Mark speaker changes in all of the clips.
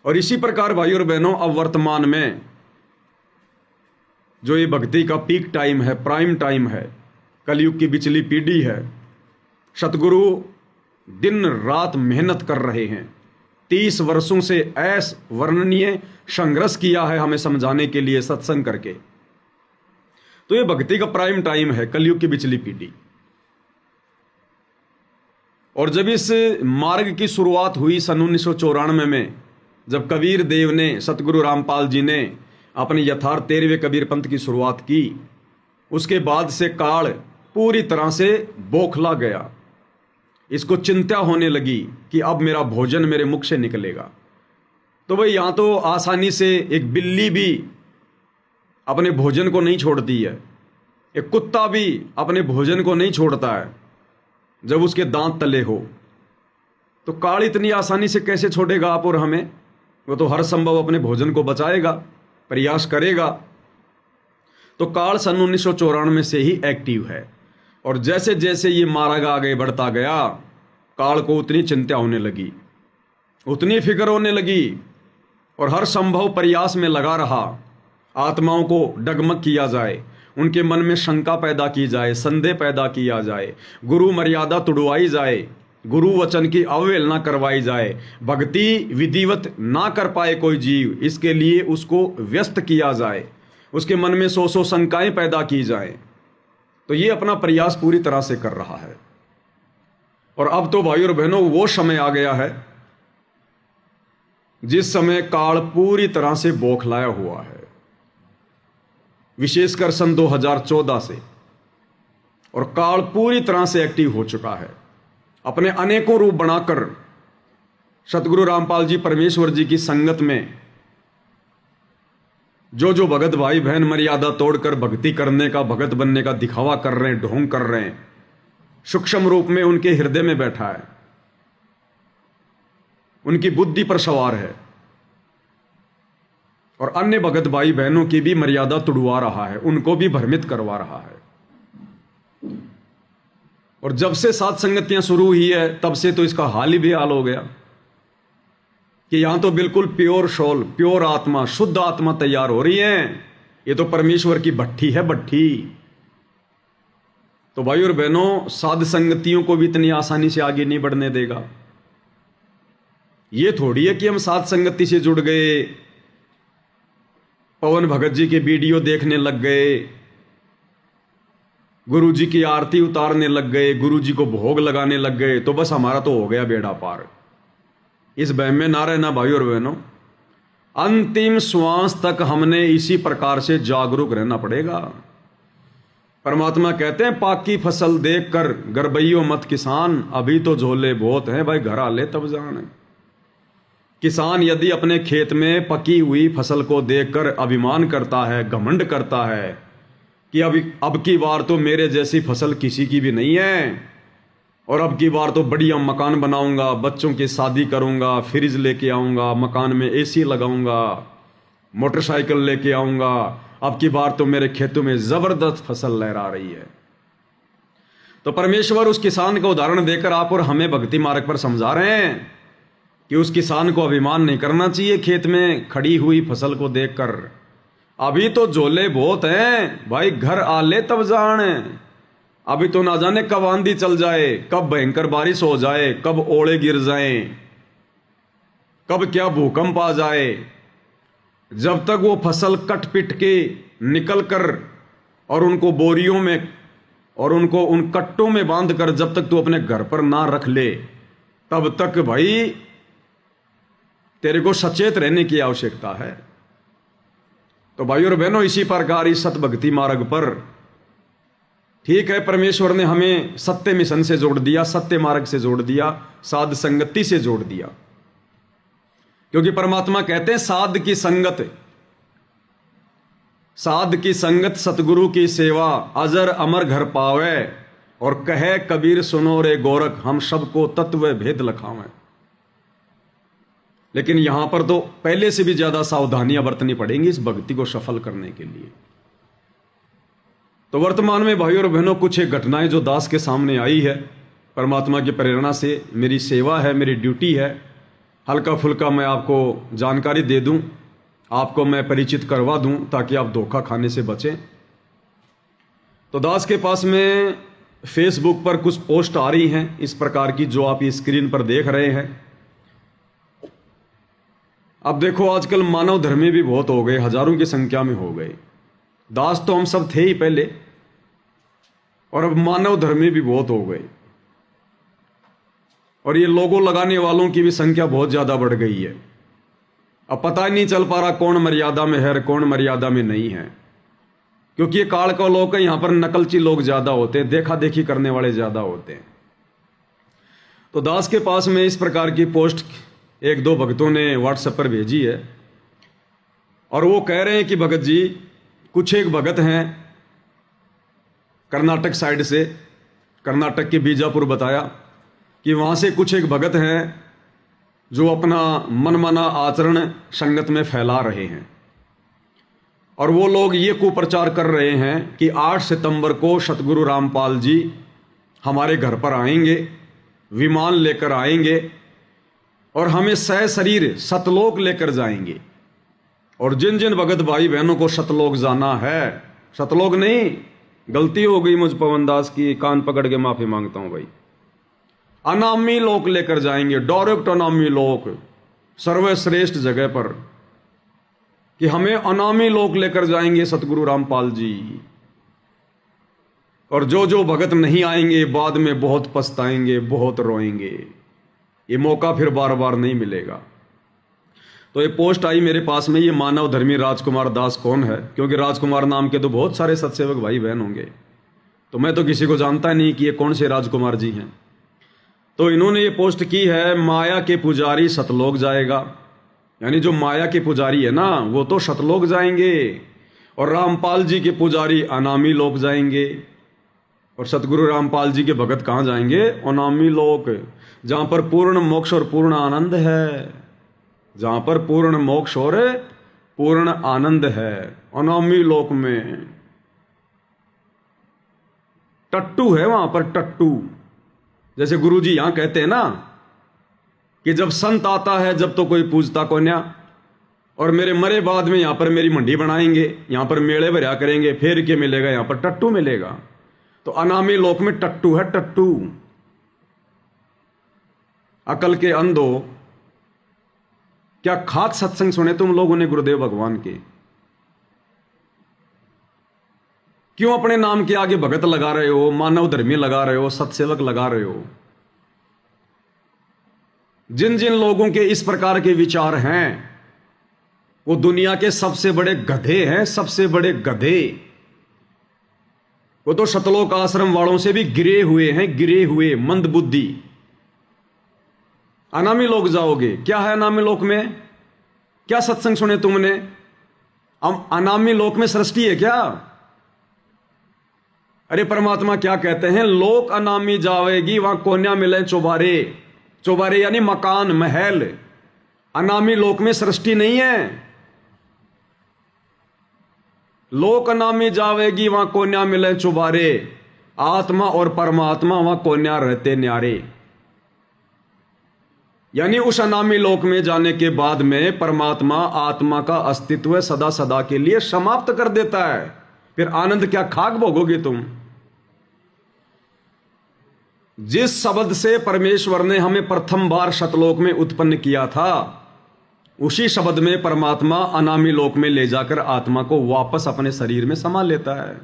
Speaker 1: और इसी प्रकार भाइयों और बहनों, अब वर्तमान में जो ये भक्ति का पीक टाइम है, प्राइम टाइम है, कलयुग की बिचली पीढ़ी है, सतगुरु दिन रात मेहनत कर रहे हैं। 30 वर्षों से वर्णनीय संघर्ष किया है हमें समझाने के लिए सत्संग करके। तो ये भक्ति का प्राइम टाइम है, कलयुग की बिचली पीढ़ी। और जब इस मार्ग की शुरुआत हुई सन 1994 में, जब कबीर देव ने, सतगुरु रामपाल जी ने अपने यथार्थ 13वें कबीर पंथ की शुरुआत की, उसके बाद से काल पूरी तरह से बौखला गया। इसको चिंता होने लगी कि अब मेरा भोजन मेरे मुख से निकलेगा। तो भाई यहाँ तो आसानी से एक बिल्ली भी अपने भोजन को नहीं छोड़ती है, एक कुत्ता भी अपने भोजन को नहीं छोड़ता है जब उसके दांत तले हो। तो काल इतनी आसानी से कैसे छोड़ेगा आप और हमें? वो तो हर संभव अपने भोजन को बचाएगा, प्रयास करेगा। तो काल सन 1994 से ही एक्टिव है। और जैसे जैसे ये मार्ग आगे बढ़ता गया, काल को उतनी चिंता होने लगी, उतनी फिक्र होने लगी, और हर संभव प्रयास में लगा रहा। आत्माओं को डगमग किया जाए, उनके मन में शंका पैदा की जाए, संदेह पैदा किया जाए, गुरु मर्यादा तुड़वाई जाए, गुरु वचन की अवहेलना करवाई जाए, भक्ति विधिवत ना कर पाए कोई जीव, इसके लिए उसको व्यस्त किया जाए, उसके मन में सौ शंकाएं पैदा की जाए। तो ये अपना प्रयास पूरी तरह से कर रहा है। और अब तो भाइयों और बहनों, वो समय आ गया है जिस समय काल पूरी तरह से बौखलाया हुआ है, विशेषकर सन 2014 से। और काल पूरी तरह से एक्टिव हो चुका है, अपने अनेकों रूप बनाकर सतगुरु रामपाल जी परमेश्वर जी की संगत में जो भगत भाई बहन मर्यादा तोड़कर भक्ति करने का, भगत बनने का दिखावा कर रहे हैं, ढोंग कर रहे हैं, सूक्ष्म रूप में उनके हृदय में बैठा है, उनकी बुद्धि पर सवार है, और अन्य भगत भाई बहनों की भी मर्यादा तुड़वा रहा है, उनको भी भ्रमित करवा रहा है। और जब से सात संगतियां शुरू हुई है, तब से तो इसका हाल ही बेहाल हो गया कि यहां तो बिल्कुल प्योर सोल, प्योर आत्मा, शुद्ध आत्मा तैयार हो रही है। ये तो परमेश्वर की भट्ठी है, भट्ठी। तो भाई और बहनों, साध संगतियों को भी इतनी आसानी से आगे नहीं बढ़ने देगा। ये थोड़ी है कि हम साध संगति से जुड़ गए, पवन भगत जी के वीडियो देखने लग गए, गुरु जी की आरती उतारने लग गए, गुरु जी को भोग लगाने लग गए, तो बस हमारा तो हो गया बेड़ा पार। इस वहम में ना रहना भाई और बहनों। अंतिम श्वास तक हमने इसी प्रकार से जागरूक रहना पड़ेगा। परमात्मा कहते हैं, पाकी फसल देखकर गरबैयो मत किसान, अभी तो झोले बहुत हैं भाई, घर आले तब जान। किसान यदि अपने खेत में पकी हुई फसल को देखकर अभिमान करता है, घमंड करता है कि अब की बार तो मेरे जैसी फसल किसी की भी नहीं है, और अब की बार तो बढ़िया मकान बनाऊंगा, बच्चों की शादी करूंगा, फ्रिज लेके आऊंगा, मकान में एसी लगाऊंगा, मोटरसाइकिल लेके आऊंगा, अब की बार तो मेरे खेतों में जबरदस्त फसल लहरा रही है। तो परमेश्वर उस किसान का उदाहरण देकर आप और हमें भक्ति मार्ग पर समझा रहे हैं कि उस किसान को अभिमान नहीं करना चाहिए खेत में खड़ी हुई फसल को देखकर। अभी तो झोले बहुत हैं भाई, घर आले तब जान। अभी तो ना जाने कब आंधी चल जाए, कब भयंकर बारिश हो जाए, कब ओले गिर जाएं, कब क्या भूकंप आ जाए। जब तक वो फसल कट पिट के निकल कर और उनको बोरियों में और उनको उन कट्टों में बांध कर जब तक तू अपने घर पर ना रख ले, तब तक भाई तेरे को सचेत रहने की आवश्यकता है। तो भाइयों और बहनों, इसी प्रकार इस सतभक्ति मार्ग पर ठीक है, परमेश्वर ने हमें सत्य मिशन से जोड़ दिया, सत्य मार्ग से जोड़ दिया, साध संगति से जोड़ दिया। क्योंकि परमात्मा कहते हैं, साध की संगत सतगुरु की सेवा, अजर अमर घर पावे, और कहे कबीर सुनो रे गोरख, हम सबको तत्व भेद लखावें। लेकिन यहां पर तो पहले से भी ज्यादा सावधानियां बरतनी पड़ेंगी इस भक्ति को सफल करने के लिए। तो वर्तमान में भाइयों और बहनों, कुछ एक घटनाएं जो दास के सामने आई है, परमात्मा की प्रेरणा से, मेरी सेवा है, मेरी ड्यूटी है हल्का फुल्का मैं आपको जानकारी दे दूं, आपको मैं परिचित करवा दूं ताकि आप धोखा खाने से बचें। तो दास के पास में फेसबुक पर कुछ पोस्ट आ रही हैं इस प्रकार की जो आप ये स्क्रीन पर देख रहे हैं। अब देखो, आजकल मानव धर्मी भी बहुत हो गए, हजारों की संख्या में हो गए। दास तो हम सब थे ही पहले, और अब मानव धर्मी भी बहुत हो गए, और ये लोगो लगाने वालों की भी संख्या बहुत ज्यादा बढ़ गई है। अब पता ही नहीं चल पा रहा कौन मर्यादा में है और कौन मर्यादा में नहीं है, क्योंकि ये काल का लोग है, यहां पर नकलची लोग ज्यादा होते हैं, देखा देखी करने वाले ज्यादा होते हैं। तो दास के पास में इस प्रकार की पोस्ट एक दो भक्तों ने व्हाट्सएप पर भेजी है, और वो कह रहे हैं कि भगत जी, कुछ एक भगत हैं कर्नाटक साइड से, कर्नाटक के बीजापुर बताया कि वहां से कुछ एक भगत हैं जो अपना मनमाना आचरण संगत में फैला रहे हैं, और वो लोग ये कुप्रचार कर रहे हैं कि 8 सितंबर को सतगुरु रामपाल जी हमारे घर पर आएंगे, विमान लेकर आएंगे और हमें सशरीर सतलोक लेकर जाएंगे। और जिन जिन भगत भाई बहनों को सतलोक जाना है, सतलोक नहीं, गलती हो गई मुझ पवनदास की, कान पकड़ के माफी मांगता हूं भाई, अनामी लोक लेकर जाएंगे, डायरेक्ट अनामी लोक, सर्वश्रेष्ठ जगह पर, कि हमें अनामी लोक लेकर जाएंगे सतगुरु रामपाल जी। और जो जो भगत नहीं आएंगे बाद में बहुत पछताएंगे, बहुत रोएंगे, ये मौका फिर बार बार नहीं मिलेगा। तो ये पोस्ट आई मेरे पास में, ये मानव धर्मी राजकुमार दास कौन है, क्योंकि राजकुमार नाम के तो बहुत सारे सत्सेवक भाई बहन होंगे, तो मैं तो किसी को जानता नहीं कि ये कौन से राजकुमार जी हैं। तो इन्होंने ये पोस्ट की है, माया के पुजारी सतलोक जाएगा, यानी जो माया के पुजारी है ना वो तो सतलोक जाएंगे, और रामपाल जी के पुजारी अनामी लोक जाएंगे। और सतगुरु रामपाल जी के भगत कहाँ जाएंगे? अनामी लोक, जहां पर पूर्ण मोक्ष और पूर्ण आनंद है, जहां पर पूर्ण मोक्ष और पूर्ण आनंद है, अनामी लोक में। टट्टू है वहां पर, टट्टू। जैसे गुरुजी यहां कहते हैं ना कि जब संत आता है जब तो कोई पूजता को न्या, और मेरे मरे बाद में यहां पर मेरी मंडी बनाएंगे, यहां पर मेले भरा करेंगे, फेर के मिलेगा, यहां पर टट्टू मिलेगा। तो अनामी लोक में टट्टू है, टट्टू। अकल के अंधो, क्या खाक सत्संग सुने तुम लोगों ने गुरुदेव भगवान के? क्यों अपने नाम के आगे भगत लगा रहे हो, मानव धर्मी लगा रहे हो, सत्सेवक लगा रहे हो? जिन जिन लोगों के इस प्रकार के विचार हैं वो दुनिया के सबसे बड़े गधे हैं, सबसे बड़े गधे। वो तो सतलोक आश्रम वालों से भी गिरे हुए हैं, गिरे हुए, मंदबुद्धि। अनामी लोक जाओगे, क्या है अनामी लोक में? क्या सत्संग सुने तुमने? अनामी लोक में सृष्टि है क्या? अरे परमात्मा क्या कहते हैं, लोक अनामी जावेगी वहां कोन्या मिले चौबारे। चौबारे यानी मकान, महल। अनामी लोक में सृष्टि नहीं है। लोक अनामी जावेगी वहां कोन्या मिले चौबारे, आत्मा और परमात्मा वहां कोन्या रहते न्यारे। यानी उस अनामी लोक में जाने के बाद में परमात्मा आत्मा का अस्तित्व सदा सदा के लिए समाप्त कर देता है। फिर आनंद क्या खाक भोगोगे तुम? जिस शब्द से परमेश्वर ने हमें प्रथम बार सतलोक में उत्पन्न किया था, उसी शब्द में परमात्मा अनामी लोक में ले जाकर आत्मा को वापस अपने शरीर में समा लेता है।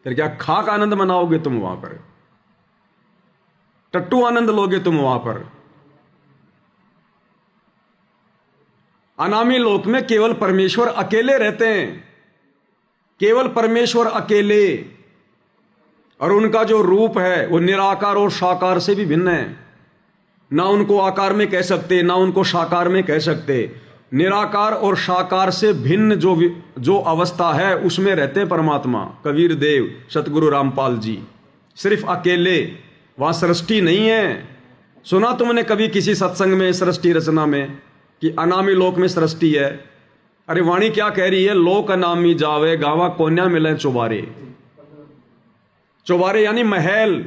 Speaker 1: फिर क्या खाक आनंद मनाओगे तुम वहां पर? टट्टू आनंद लोगे तुम वहां पर? अनामी लोक में केवल परमेश्वर अकेले रहते हैं, केवल परमेश्वर अकेले। और उनका जो रूप है वो निराकार और साकार से भी भिन्न है। ना उनको आकार में कह सकते, ना उनको साकार में कह सकते। निराकार और साकार से भिन्न जो अवस्था है उसमें रहते हैं परमात्मा, कबीर देव, सतगुरु रामपाल जी। सिर्फ अकेले, वहां सृष्टि नहीं है। सुना तुमने कभी किसी सत्संग में सृष्टि रचना में कि अनामी लोक में सृष्टि है? अरे वाणी क्या कह रही है, लोक अनामी जावे गावा कोन्या मिले चौबारे। चौबारे यानी महल,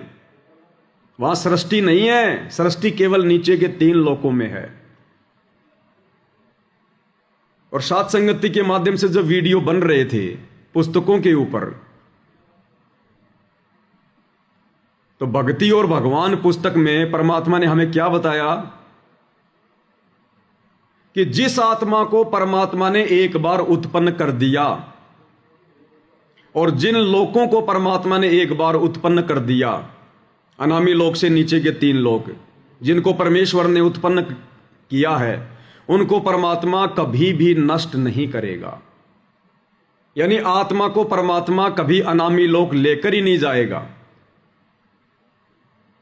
Speaker 1: वहां सृष्टि नहीं है। सृष्टि केवल नीचे के 3 लोकों में है। और साथ संगति के माध्यम से जब वीडियो बन रहे थे पुस्तकों के ऊपर, तो भक्ति और भगवान पुस्तक में परमात्मा ने हमें क्या बताया कि जिस आत्मा को परमात्मा ने एक बार उत्पन्न कर दिया और जिन लोगों को परमात्मा ने एक बार उत्पन्न कर दिया, अनामी लोक से नीचे के 3 लोक जिनको परमेश्वर ने उत्पन्न किया है, उनको परमात्मा कभी भी नष्ट नहीं करेगा। यानी आत्मा को परमात्मा कभी अनामी लोक लेकर ही नहीं जाएगा।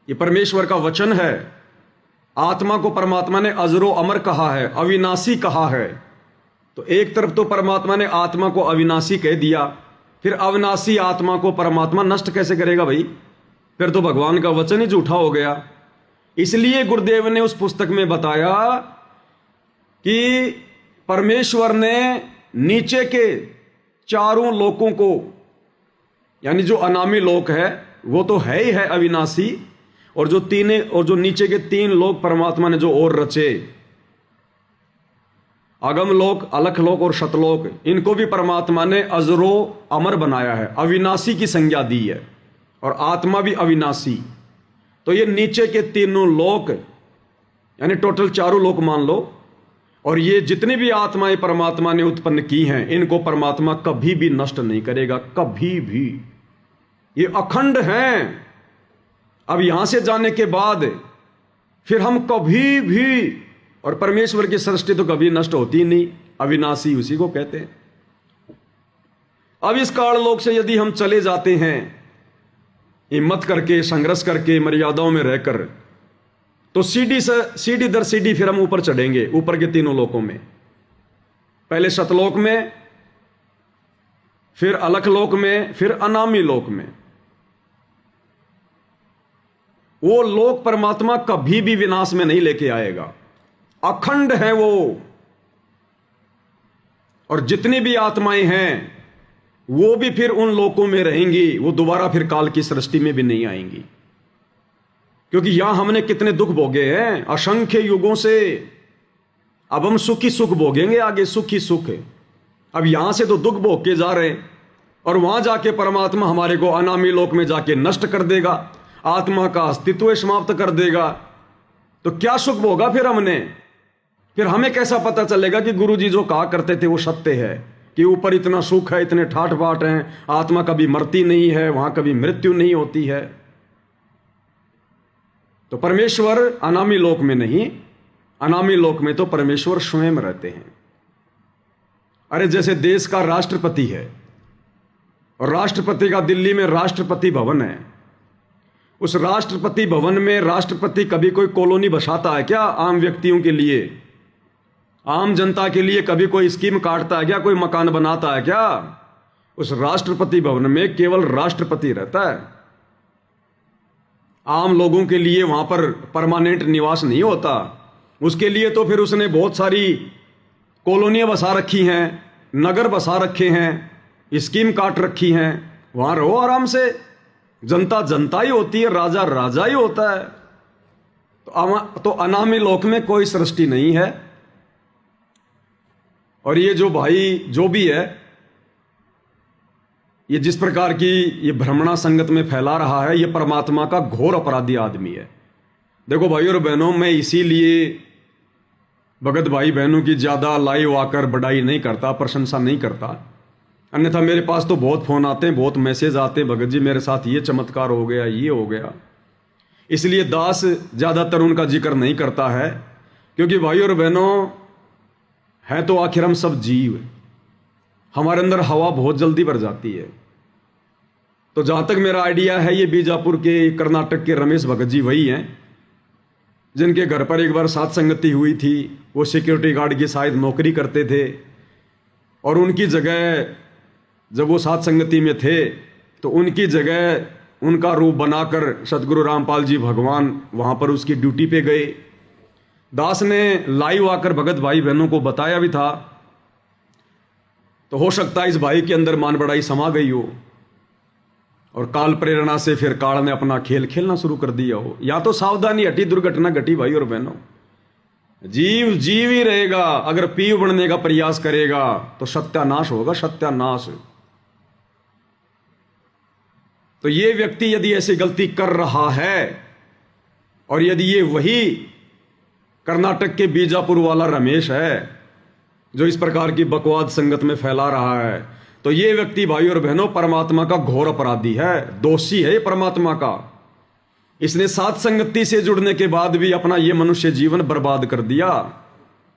Speaker 1: ये परमेश्वर का वचन है। आत्मा को परमात्मा ने अजरो अमर कहा है, अविनाशी कहा है। तो एक तरफ तो परमात्मा ने आत्मा को अविनाशी कह दिया, फिर अविनाशी आत्मा को परमात्मा नष्ट कैसे करेगा भाई? फिर तो भगवान का वचन ही झूठा हो गया। इसलिए गुरुदेव ने उस पुस्तक में बताया कि परमेश्वर ने नीचे के 4 लोकों को, यानी जो अनामी लोक है वो तो है ही है अविनाशी, और जो नीचे के 3 लोक परमात्मा ने जो और रचे, अगम लोक, अलख लोक और शतलोक, इनको भी परमात्मा ने अजरो अमर बनाया है, अविनाशी की संज्ञा दी है, और आत्मा भी अविनाशी। तो ये नीचे के 3 लोक यानी टोटल 4 लोक मान लो, और ये जितनी भी आत्माएं परमात्मा ने उत्पन्न की हैं, इनको परमात्मा कभी भी नष्ट नहीं करेगा, कभी भी। ये अखंड हैं। अब यहां से जाने के बाद फिर हम कभी भी, और परमेश्वर की सृष्टि तो कभी नष्ट होती नहीं, अविनाशी उसी को कहते हैं। अब इस काल लोक से यदि हम चले जाते हैं हिम्मत करके, संघर्ष करके, मर्यादाओं में रहकर, तो सीढ़ी दर सीढ़ी फिर हम ऊपर चढ़ेंगे, ऊपर के 3 लोकों में। पहले शतलोक में, फिर अलख लोक में, फिर अनामी लोक में। वो लोक परमात्मा कभी भी विनाश में नहीं लेके आएगा, अखंड है वो। और जितनी भी आत्माएं हैं वो भी फिर उन लोकों में रहेंगी, वो दोबारा फिर काल की सृष्टि में भी नहीं आएंगी। क्योंकि यहां हमने कितने दुख भोगे हैं असंख्य युगों से, अब हम सुखी सुख भोगेंगे आगे, सुखी सुख। अब यहां से तो दुख भोग के जा रहे हैं, और वहां जाके परमात्मा हमारे को अनामी लोक में जाके नष्ट कर देगा, आत्मा का अस्तित्व समाप्त कर देगा। तो क्या सुख भोगा फिर हमने? फिर हमें कैसा पता चलेगा कि गुरुजी जो कहा करते थे वो सत्य है, कि ऊपर इतना सुख है, इतने ठाठ बाट हैं, आत्मा कभी मरती नहीं है, वहां कभी मृत्यु नहीं होती है। तो परमेश्वर अनामी लोक में नहीं, अनामी लोक में तो परमेश्वर स्वयं रहते हैं। अरे जैसे देश का राष्ट्रपति है, और राष्ट्रपति का दिल्ली में राष्ट्रपति भवन है, उस राष्ट्रपति भवन में राष्ट्रपति कभी कोई कॉलोनी बसाता है क्या आम व्यक्तियों के लिए? आम जनता के लिए कभी कोई स्कीम काटता है क्या? कोई मकान बनाता है क्या? उस राष्ट्रपति भवन में केवल राष्ट्रपति रहता है। आम लोगों के लिए वहां पर परमानेंट निवास नहीं होता। उसके लिए तो फिर उसने बहुत सारी कॉलोनियां बसा रखी हैं, नगर बसा रखे हैं, स्कीम काट रखी हैं, वहां रहो आराम से। जनता जनता ही होती है, राजा राजा ही होता है। तो अनामी लोक में कोई सृष्टि नहीं है। और ये जो भाई जो भी है, ये जिस प्रकार की ये भ्रमणा संगत में फैला रहा है, ये परमात्मा का घोर अपराधी आदमी है। देखो भाइयों और बहनों, मैं इसीलिए भगत भाई बहनों की ज्यादा लाइव आकर बढ़ाई नहीं करता, प्रशंसा नहीं करता। अन्यथा मेरे पास तो बहुत फोन आते हैं, बहुत मैसेज आते हैं, भगत जी मेरे साथ ये चमत्कार हो गया, ये हो गया। इसलिए दास ज्यादातर उनका जिक्र नहीं करता है, क्योंकि भाइयों और बहनों है तो आखिर हम सब जीव, हमारे अंदर हवा बहुत जल्दी भर जाती है। तो जहां तक मेरा आइडिया है, ये बीजापुर के, कर्नाटक के रमेश भगत जी वही हैं जिनके घर पर एक बार साथ संगति हुई थी। वो सिक्योरिटी गार्ड की शायद नौकरी करते थे, और उनकी जगह जब वो साथ संगति में थे तो उनकी जगह उनका रूप बनाकर सतगुरु रामपाल जी भगवान वहां पर उसकी ड्यूटी पे गए। दास ने लाइव आकर भगत भाई बहनों को बताया भी था। तो हो सकता है इस भाई के अंदर मान बड़ाई समा गई हो, और काल प्रेरणा से फिर काल ने अपना खेल खेलना शुरू कर दिया हो, या तो सावधानी हटी, दुर्घटना घटी भाई और बहनों। जीव जीव ही रहेगा, अगर पीव बनने का प्रयास करेगा तो सत्यानाश होगा, सत्यानाश। तो ये व्यक्ति यदि ऐसी गलती कर रहा है और यदि ये वही कर्नाटक के बीजापुर वाला रमेश है जो इस प्रकार की बकवाद संगत में फैला रहा है, तो ये व्यक्ति भाई और बहनों परमात्मा का घोर अपराधी है, दोषी है परमात्मा का। इसने सात संगति से जुड़ने के बाद भी अपना ये मनुष्य जीवन बर्बाद कर दिया।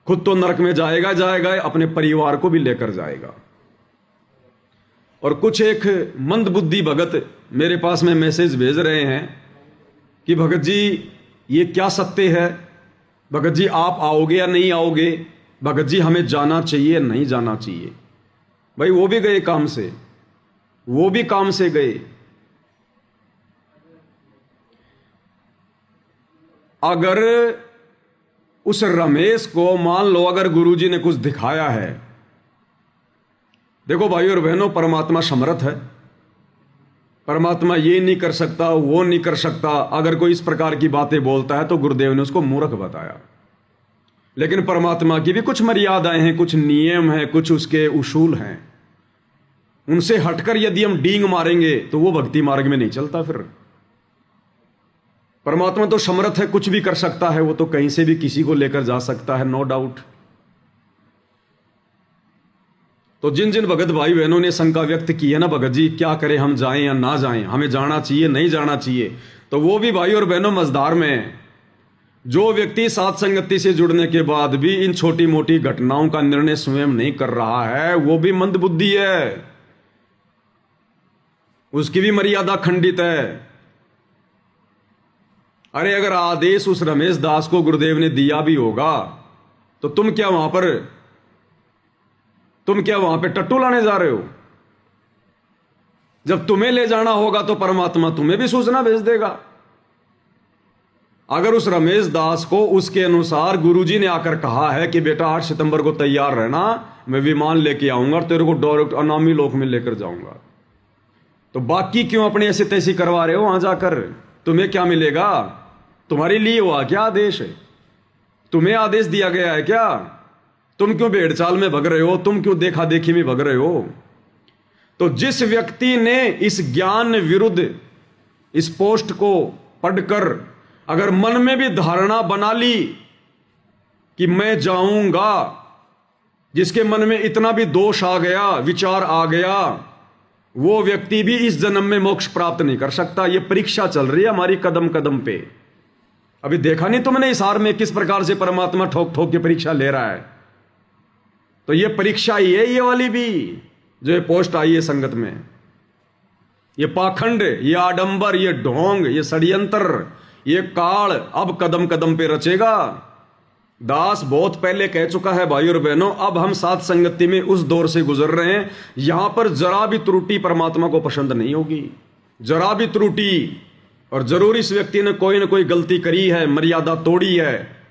Speaker 1: खुद तो नरक में जाएगा जाएगा, अपने परिवार को भी लेकर जाएगा। और कुछ एक मंदबुद्धि भगत मेरे पास में मैसेज भेज रहे हैं कि भगत जी ये क्या सत्य है, भगत जी आप आओगे या नहीं आओगे, भगत जी हमें जाना चाहिए नहीं जाना चाहिए। भाई वो भी गए काम से, वो भी काम से गए। अगर उस रमेश को मान लो अगर गुरुजी ने कुछ दिखाया है, देखो भाई और बहनों परमात्मा समर्थ है, परमात्मा ये नहीं कर सकता वो नहीं कर सकता। अगर कोई इस प्रकार की बातें बोलता है तो गुरुदेव ने उसको मूर्ख बताया। लेकिन परमात्मा की भी कुछ मर्यादाएं हैं, कुछ नियम हैं, कुछ उसके उसूल हैं। उनसे हटकर यदि हम डींग मारेंगे तो वो भक्ति मार्ग में नहीं चलता। फिर परमात्मा तो समर्थ है, कुछ भी कर सकता है, वो तो कहीं से भी किसी को लेकर जा सकता है, नो डाउट। तो जिन जिन भगत भाई बहनों ने शंका व्यक्त की है ना, भगत जी क्या करें, हम जाएं या ना जाएं, हमें जाना चाहिए नहीं जाना चाहिए, तो वो भी भाई और बहनों मजदार में। जो व्यक्ति सात संगति से जुड़ने के बाद भी इन छोटी मोटी घटनाओं का निर्णय स्वयं नहीं कर रहा है, वो भी मंदबुद्धि है, उसकी भी मर्यादा खंडित है। अरे अगर आदेश उस रमेश दास को गुरुदेव ने दिया भी होगा तो तुम क्या वहां पे टट्टू लाने जा रहे हो? जब तुम्हें ले जाना होगा तो परमात्मा तुम्हें भी सूचना भेज देगा। अगर उस रमेश दास को उसके अनुसार गुरुजी ने आकर कहा है कि बेटा 8 सितंबर को तैयार रहना, मैं विमान लेके आऊंगा और तेरे को डायरेक्ट अनामी लोक में लेकर जाऊंगा, तो बाकी क्यों अपने ऐसे तैसी करवा रहे हो? वहां जाकर तुम्हें क्या मिलेगा? तुम्हारे लिए हुआ क्या आदेश है? तुम्हें आदेश दिया गया है क्या? तुम क्यों भेड़ चाल में भग रहे हो? तुम क्यों देखा देखी में भग रहे हो? तो जिस व्यक्ति ने इस ज्ञान विरुद्ध इस पोस्ट को पढ़कर अगर मन में भी धारणा बना ली कि मैं जाऊंगा, जिसके मन में इतना भी दोष आ गया, विचार आ गया, वो व्यक्ति भी इस जन्म में मोक्ष प्राप्त नहीं कर सकता। ये परीक्षा चल रही है हमारी कदम कदम पे। अभी देखा नहीं तुमने इस हार में किस प्रकार से परमात्मा ठोक ठोक के परीक्षा ले रहा है? तो ये परीक्षा ही है ये वाली भी, जो ये पोस्ट आई है संगत में। ये पाखंड, ये आडंबर, ये ढोंग, ये षड्यंत्र, ये काल अब कदम कदम पे रचेगा। दास बहुत पहले कह चुका है भाई और बहनों, अब हम सात संगति में उस दौर से गुजर रहे हैं, यहां पर जरा भी त्रुटि परमात्मा को पसंद नहीं होगी, जरा भी त्रुटि। और जरूर इस व्यक्ति ने कोई ना कोई गलती करी है, मर्यादा तोड़ी है,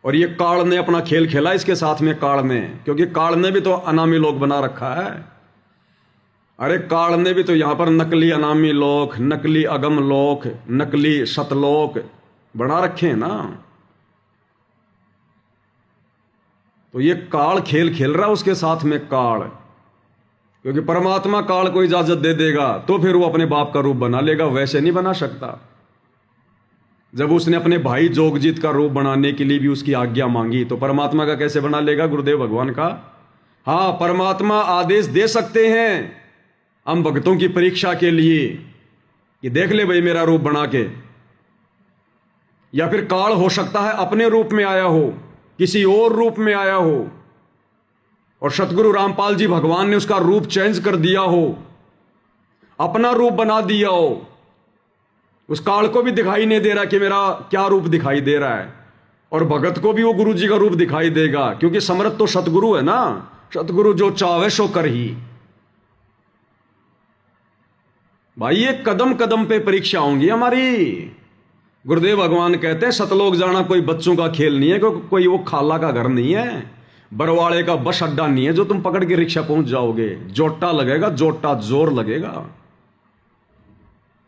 Speaker 1: और ये काल ने अपना खेल खेला इसके साथ में, काल ने, क्योंकि काल ने भी तो अनामी लोक बना रखा है। अरे काल ने भी तो यहां पर नकली अनामी लोक, नकली अगम लोक, नकली सतलोक बना रखे हैं ना। तो ये काल खेल खेल रहा है उसके साथ में काल, क्योंकि परमात्मा काल को इजाजत दे देगा तो फिर वो अपने बाप का रूप बना लेगा, वैसे नहीं बना सकता। जब उसने अपने भाई जोगजीत का रूप बनाने के लिए भी उसकी आज्ञा मांगी, तो परमात्मा का कैसे बना लेगा? गुरुदेव भगवान का। हाँ, परमात्मा आदेश दे सकते हैं हम भक्तों की परीक्षा के लिए कि देख ले भाई मेरा रूप बना के, या फिर काल हो सकता है अपने रूप में आया हो, किसी और रूप में आया हो, और सतगुरु रामपाल जी भगवान ने उसका रूप चेंज कर दिया हो, अपना रूप बना दिया हो। उस काल को भी दिखाई नहीं दे रहा कि मेरा क्या रूप दिखाई दे रहा है, और भगत को भी वो गुरु जी का रूप दिखाई देगा, क्योंकि समर्थ तो सतगुरु है ना। सतगुरु जो चाहे सो कर ही। भाई ये कदम कदम पे परीक्षा होंगी हमारी। गुरुदेव भगवान कहते हैं सतलोक जाना कोई बच्चों का खेल नहीं है, कोई वो खाला का घर नहीं है, बरवाड़े का बस अड्डा नहीं है जो तुम पकड़ के रिक्शा पहुंच जाओगे। जोटा लगेगा, जोटा जोर लगेगा।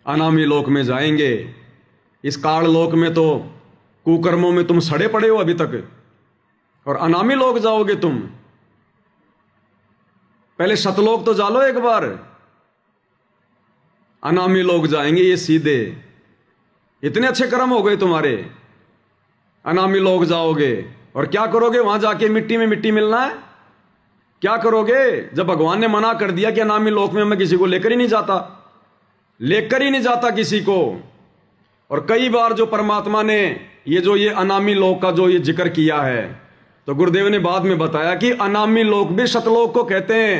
Speaker 1: अनामी लोक में जाएंगे, इस काल लोक में तो कुकर्मों में तुम सड़े पड़े हो अभी तक, और अनामी लोक जाओगे तुम। पहले सतलोक तो जालो एक बार, अनामी लोग जाएंगे ये सीधे। इतने अच्छे कर्म हो गए तुम्हारे, अनामी लोग जाओगे और क्या करोगे? वहां जाके मिट्टी में मिट्टी मिलना है? क्या करोगे जब भगवान ने मना कर दिया कि अनामी लोक में मैं किसी को लेकर ही नहीं जाता, लेकर ही नहीं जाता किसी को। और कई बार जो परमात्मा ने ये अनामी लोक का जो ये जिक्र किया है, तो गुरुदेव ने बाद में बताया कि अनामी लोक भी सतलोक को कहते हैं।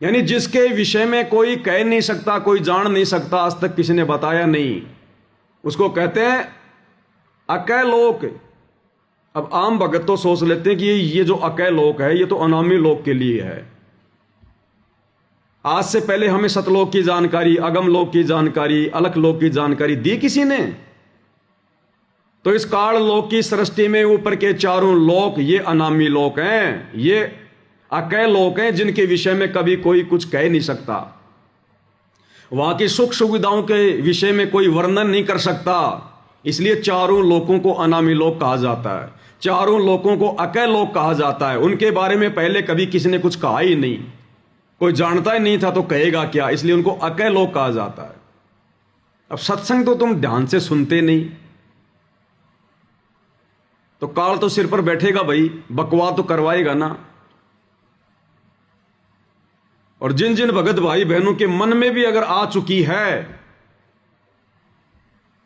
Speaker 1: यानी जिसके विषय में कोई कह नहीं सकता, कोई जान नहीं सकता, आज तक किसी ने बताया नहीं, उसको कहते हैं अकय लोक। अब आम भगत तो सोच लेते हैं कि ये जो अकय लोक है ये तो अनामी लोक के लिए है। आज से पहले हमें सतलोक की जानकारी, अगम लोक की जानकारी, अलख लोक की जानकारी दी किसी ने? तो इस काल लोक की सृष्टि में ऊपर के चारों लोक ये अनामी लोक हैं, ये अकय लोक हैं जिनके विषय में कभी कोई कुछ कह नहीं सकता। वहां की सुख सुविधाओं के विषय में कोई वर्णन नहीं कर सकता, इसलिए चारों लोकों को अनामी लोक कहा जाता है, चारों लोकों को अकय लोक कहा जाता है। उनके बारे में पहले कभी किसी ने कुछ कहा ही नहीं, कोई जानता ही नहीं था तो कहेगा क्या, इसलिए उनको अकय लोक कहा जाता है। अब सत्संग तो तुम ध्यान से सुनते नहीं, तो काल तो सिर पर बैठेगा भाई, बकवास तो करवाएगा ना। और जिन जिन भगत भाई बहनों के मन में भी अगर आ चुकी है,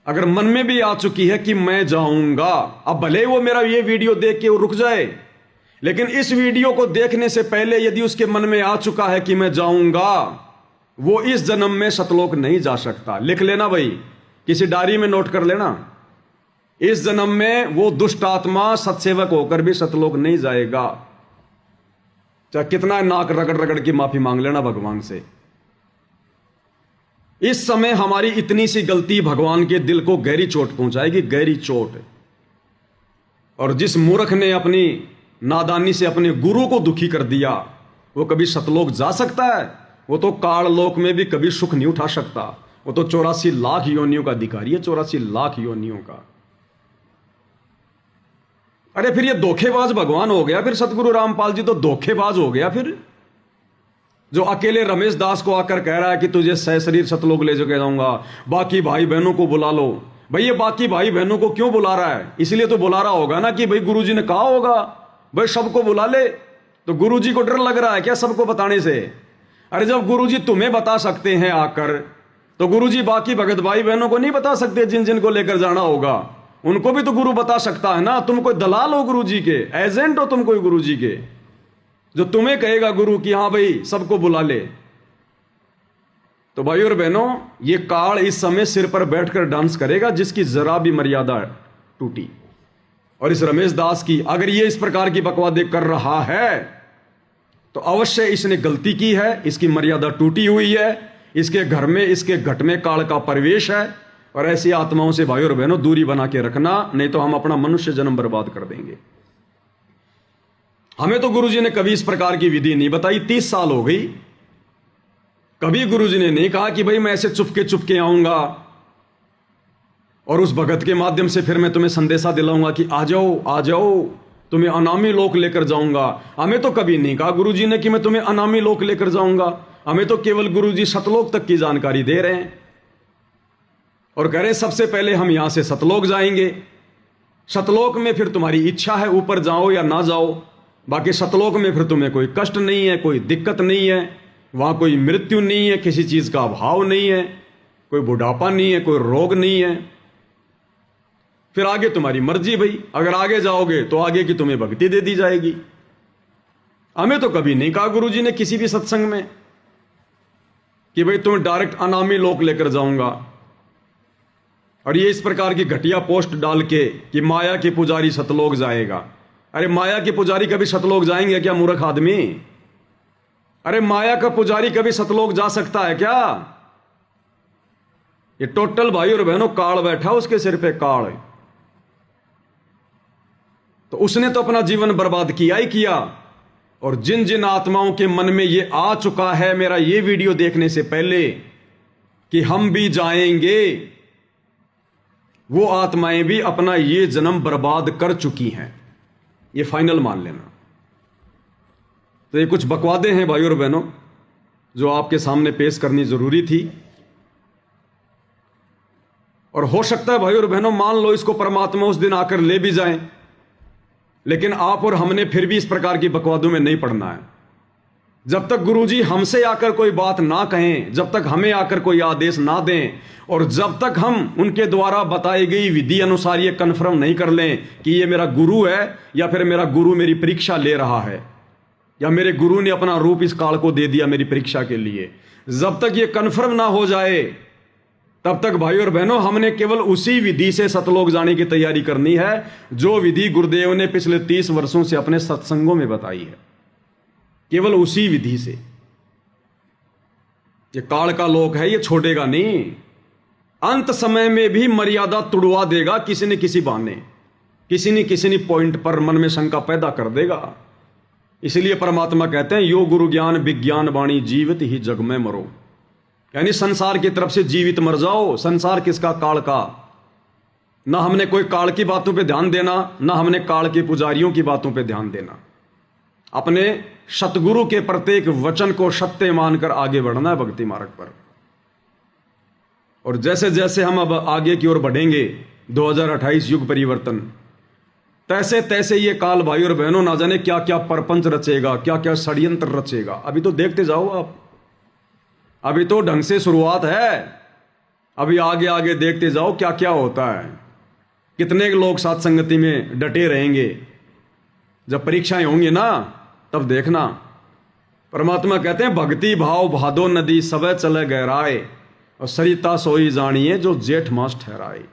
Speaker 1: अगर मन में भी आ चुकी है कि मैं जाऊंगा, अब भले वो मेरा ये वीडियो देख के वो रुक जाए, लेकिन इस वीडियो को देखने से पहले यदि उसके मन में आ चुका है कि मैं जाऊंगा, वो इस जन्म में सतलोक नहीं जा सकता। लिख लेना भाई, किसी डायरी में नोट कर लेना, इस जन्म में वो दुष्ट आत्मा सत्सेवक होकर भी सतलोक नहीं जाएगा। चाहे कितना नाक रगड़ रगड़ की माफी मांग लेना भगवान से। इस समय हमारी इतनी सी गलती भगवान के दिल को गहरी चोट पहुंचाएगी, गहरी चोट। और जिस मूर्ख ने अपनी नादानी से अपने गुरु को दुखी कर दिया, वो कभी सतलोक जा सकता है? वो तो काल लोक में भी कभी सुख नहीं उठा सकता। वो तो 84 लाख योनियों का अधिकारी है, 84 लाख योनियों का। अरे फिर ये धोखेबाज भगवान हो गया, फिर सतगुरु रामपाल जी तो धोखेबाज हो गया। फिर जो अकेले रमेश दास को आकर कह रहा है कि तुझे सहशरीर सतलोक ले जाके जाऊंगा, बाकी भाई बहनों को बुला लो। भाई ये बाकी भाई बहनों को क्यों बुला रहा है? इसलिए तो बुला रहा होगा ना कि भाई गुरुजी ने कहा होगा भाई सबको बुला ले। तो गुरुजी को डर लग रहा है क्या सबको बताने से? अरे जब गुरुजी तुम्हें बता सकते हैं आकर, तो गुरुजी बाकी भगत भाई बहनों को नहीं बता सकते? जिन जिन को लेकर जाना होगा उनको भी तो गुरु बता सकता है ना। तुम कोई दलाल हो गुरुजी के, एजेंट हो तुम कोई गुरुजी के, जो तुम्हें कहेगा गुरु कि हां भाई सबको बुला ले। तो भाई और बहनों, ये काल इस समय सिर पर बैठकर डांस करेगा जिसकी जरा भी मर्यादा टूटी। और इस रमेश दास की अगर ये इस प्रकार की बकवादे कर रहा है तो अवश्य इसने गलती की है, इसकी मर्यादा टूटी हुई है, इसके घर में, इसके घट में काल का प्रवेश है। और ऐसी आत्माओं से भाई और बहनों दूरी बना के रखना, नहीं तो हम अपना मनुष्य जन्म बर्बाद कर देंगे। हमें तो गुरुजी ने कभी इस प्रकार की विधि नहीं बताई, 30 साल हो गई, कभी गुरुजी ने नहीं कहा कि भाई मैं ऐसे चुपके चुपके आऊंगा और उस भगत के माध्यम से फिर मैं तुम्हें संदेशा दिलाऊंगा कि आ जाओ आ जाओ, तुम्हें अनामी लोक लेकर जाऊंगा। हमें तो कभी नहीं कहा गुरुजी ने कि मैं तुम्हें अनामी लोक लेकर जाऊंगा। हमें तो केवल गुरुजी सतलोक तक की जानकारी दे रहे हैं और कह रहे सबसे पहले हम यहां से सतलोक जाएंगे। सतलोक में फिर तुम्हारी इच्छा है ऊपर जाओ या ना जाओ, बाकी सतलोक में फिर तुम्हें कोई कष्ट नहीं है, कोई दिक्कत नहीं है, वहां कोई मृत्यु नहीं है, किसी चीज का अभाव नहीं है, कोई बुढ़ापा नहीं है, कोई रोग नहीं है। फिर आगे तुम्हारी मर्जी भाई, अगर आगे जाओगे तो आगे की तुम्हें भक्ति दे दी जाएगी। हमें तो कभी नहीं कहा गुरुजी ने किसी भी सत्संग में कि भाई तुम्हें डायरेक्ट अनामी लोक लेकर जाऊंगा। और ये इस प्रकार की घटिया पोस्ट डाल के कि माया के पुजारी सतलोक जाएगा। अरे माया के पुजारी कभी सतलोक जाएंगे क्या मूर्ख आदमी? अरे माया का पुजारी कभी सतलोक जा सकता है क्या? ये टोटल भाई और बहनों काल बैठा उसके सिर पे, काल। तो उसने तो अपना जीवन बर्बाद किया ही किया। और जिन जिन आत्माओं के मन में ये आ चुका है मेरा ये वीडियो देखने से पहले कि हम भी जाएंगे, वो आत्माएं भी अपना ये जन्म बर्बाद कर चुकी हैं। ये फाइनल मान लेना। तो ये कुछ बकवादे हैं भाइयों और बहनों जो आपके सामने पेश करनी जरूरी थी। और हो सकता है भाइयों और बहनों मान लो इसको परमात्मा उस दिन आकर ले भी जाएं, लेकिन आप और हमने फिर भी इस प्रकार की बकवादों में नहीं पड़ना है। जब तक गुरुजी हमसे आकर कोई बात ना कहें, जब तक हमें आकर कोई आदेश ना दें, और जब तक हम उनके द्वारा बताई गई विधि अनुसार ये कन्फर्म नहीं कर लें कि ये मेरा गुरु है या फिर मेरा गुरु मेरी परीक्षा ले रहा है या मेरे गुरु ने अपना रूप इस काल को दे दिया मेरी परीक्षा के लिए, जब तक ये कन्फर्म ना हो जाए तब तक भाइयों और बहनों हमने केवल उसी विधि से सतलोक जाने की तैयारी करनी है जो विधि गुरुदेव ने पिछले 30 वर्षों से अपने सत्संगों में बताई है। केवल उसी विधि से। ये काल का लोक है, ये छोड़ेगा नहीं। अंत समय में भी मर्यादा तुड़वा देगा किसी न किसी बहाने, किसी न पॉइंट पर मन में शंका पैदा कर देगा। इसलिए परमात्मा कहते हैं यो गुरु ज्ञान विज्ञान वाणी जीवित ही जग में मरो, यानी संसार की तरफ से जीवित मर जाओ। संसार किसका? काल का। ना हमने कोई काल की बातों पे ध्यान देना, ना हमने काल के पुजारियों की बातों पे ध्यान देना। अपने सतगुरु के प्रत्येक वचन को सत्य मानकर आगे बढ़ना है भक्ति मार्ग पर। और जैसे जैसे हम अब आगे की ओर बढ़ेंगे 2028 युग परिवर्तन, तैसे तैसे ये काल भाई और बहनों ना जाने क्या क्या परपंच रचेगा, क्या क्या षड्यंत्र रचेगा। अभी तो देखते जाओ आप, अभी तो ढंग से शुरुआत है। अभी आगे आगे देखते जाओ क्या क्या होता है। कितने लोग साथ संगति में डटे रहेंगे। जब परीक्षाएं होंगी ना तब देखना। परमात्मा कहते हैं भक्ति भाव भादो नदी सबे चले गहराए और सरिता सोई जानिए जो जेठ मास ठहराए।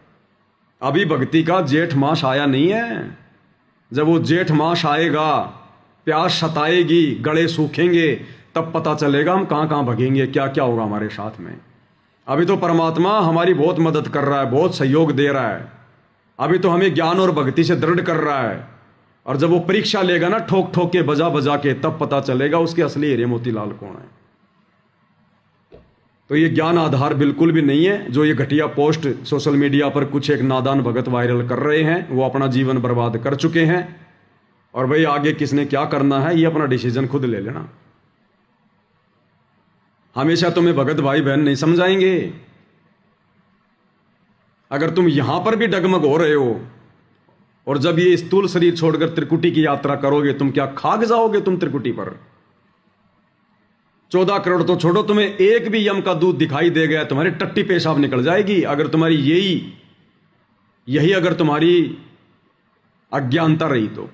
Speaker 1: अभी भक्ति का जेठ मास आया नहीं है। जब वो जेठ मास आएगा, प्यास सताएगी, गले सूखेंगे, तब पता चलेगा हम कहां कहां भगेंगे, क्या क्या होगा हमारे साथ में। अभी तो परमात्मा हमारी बहुत मदद कर रहा है, बहुत सहयोग दे रहा है। अभी तो हमें ज्ञान और भक्ति से दृढ़ कर रहा है। और जब वो परीक्षा लेगा ना ठोक ठोक के बजा बजा के, तब पता चलेगा उसके असली हीरे मोतीलाल कौन है। तो ये ज्ञान आधार बिल्कुल भी नहीं है। जो ये घटिया पोस्ट सोशल मीडिया पर कुछ एक नादान भगत वायरल कर रहे हैं, वो अपना जीवन बर्बाद कर चुके हैं। और भाई आगे किसने क्या करना है ये अपना डिसीजन खुद ले लेना। हमेशा तुम्हें भगत भाई बहन नहीं समझाएंगे। अगर तुम यहां पर भी डगमग हो रहे हो और जब ये स्थूल शरीर छोड़कर त्रिकुटी की यात्रा करोगे, तुम क्या खाक जाओगे तुम त्रिकुटी पर। 14 करोड़ तो छोड़ो, तुम्हें एक भी यम का दूध दिखाई दे गया तुम्हारी टट्टी पेशाब निकल जाएगी। अगर तुम्हारी यही अगर तुम्हारी अज्ञानता रही तो।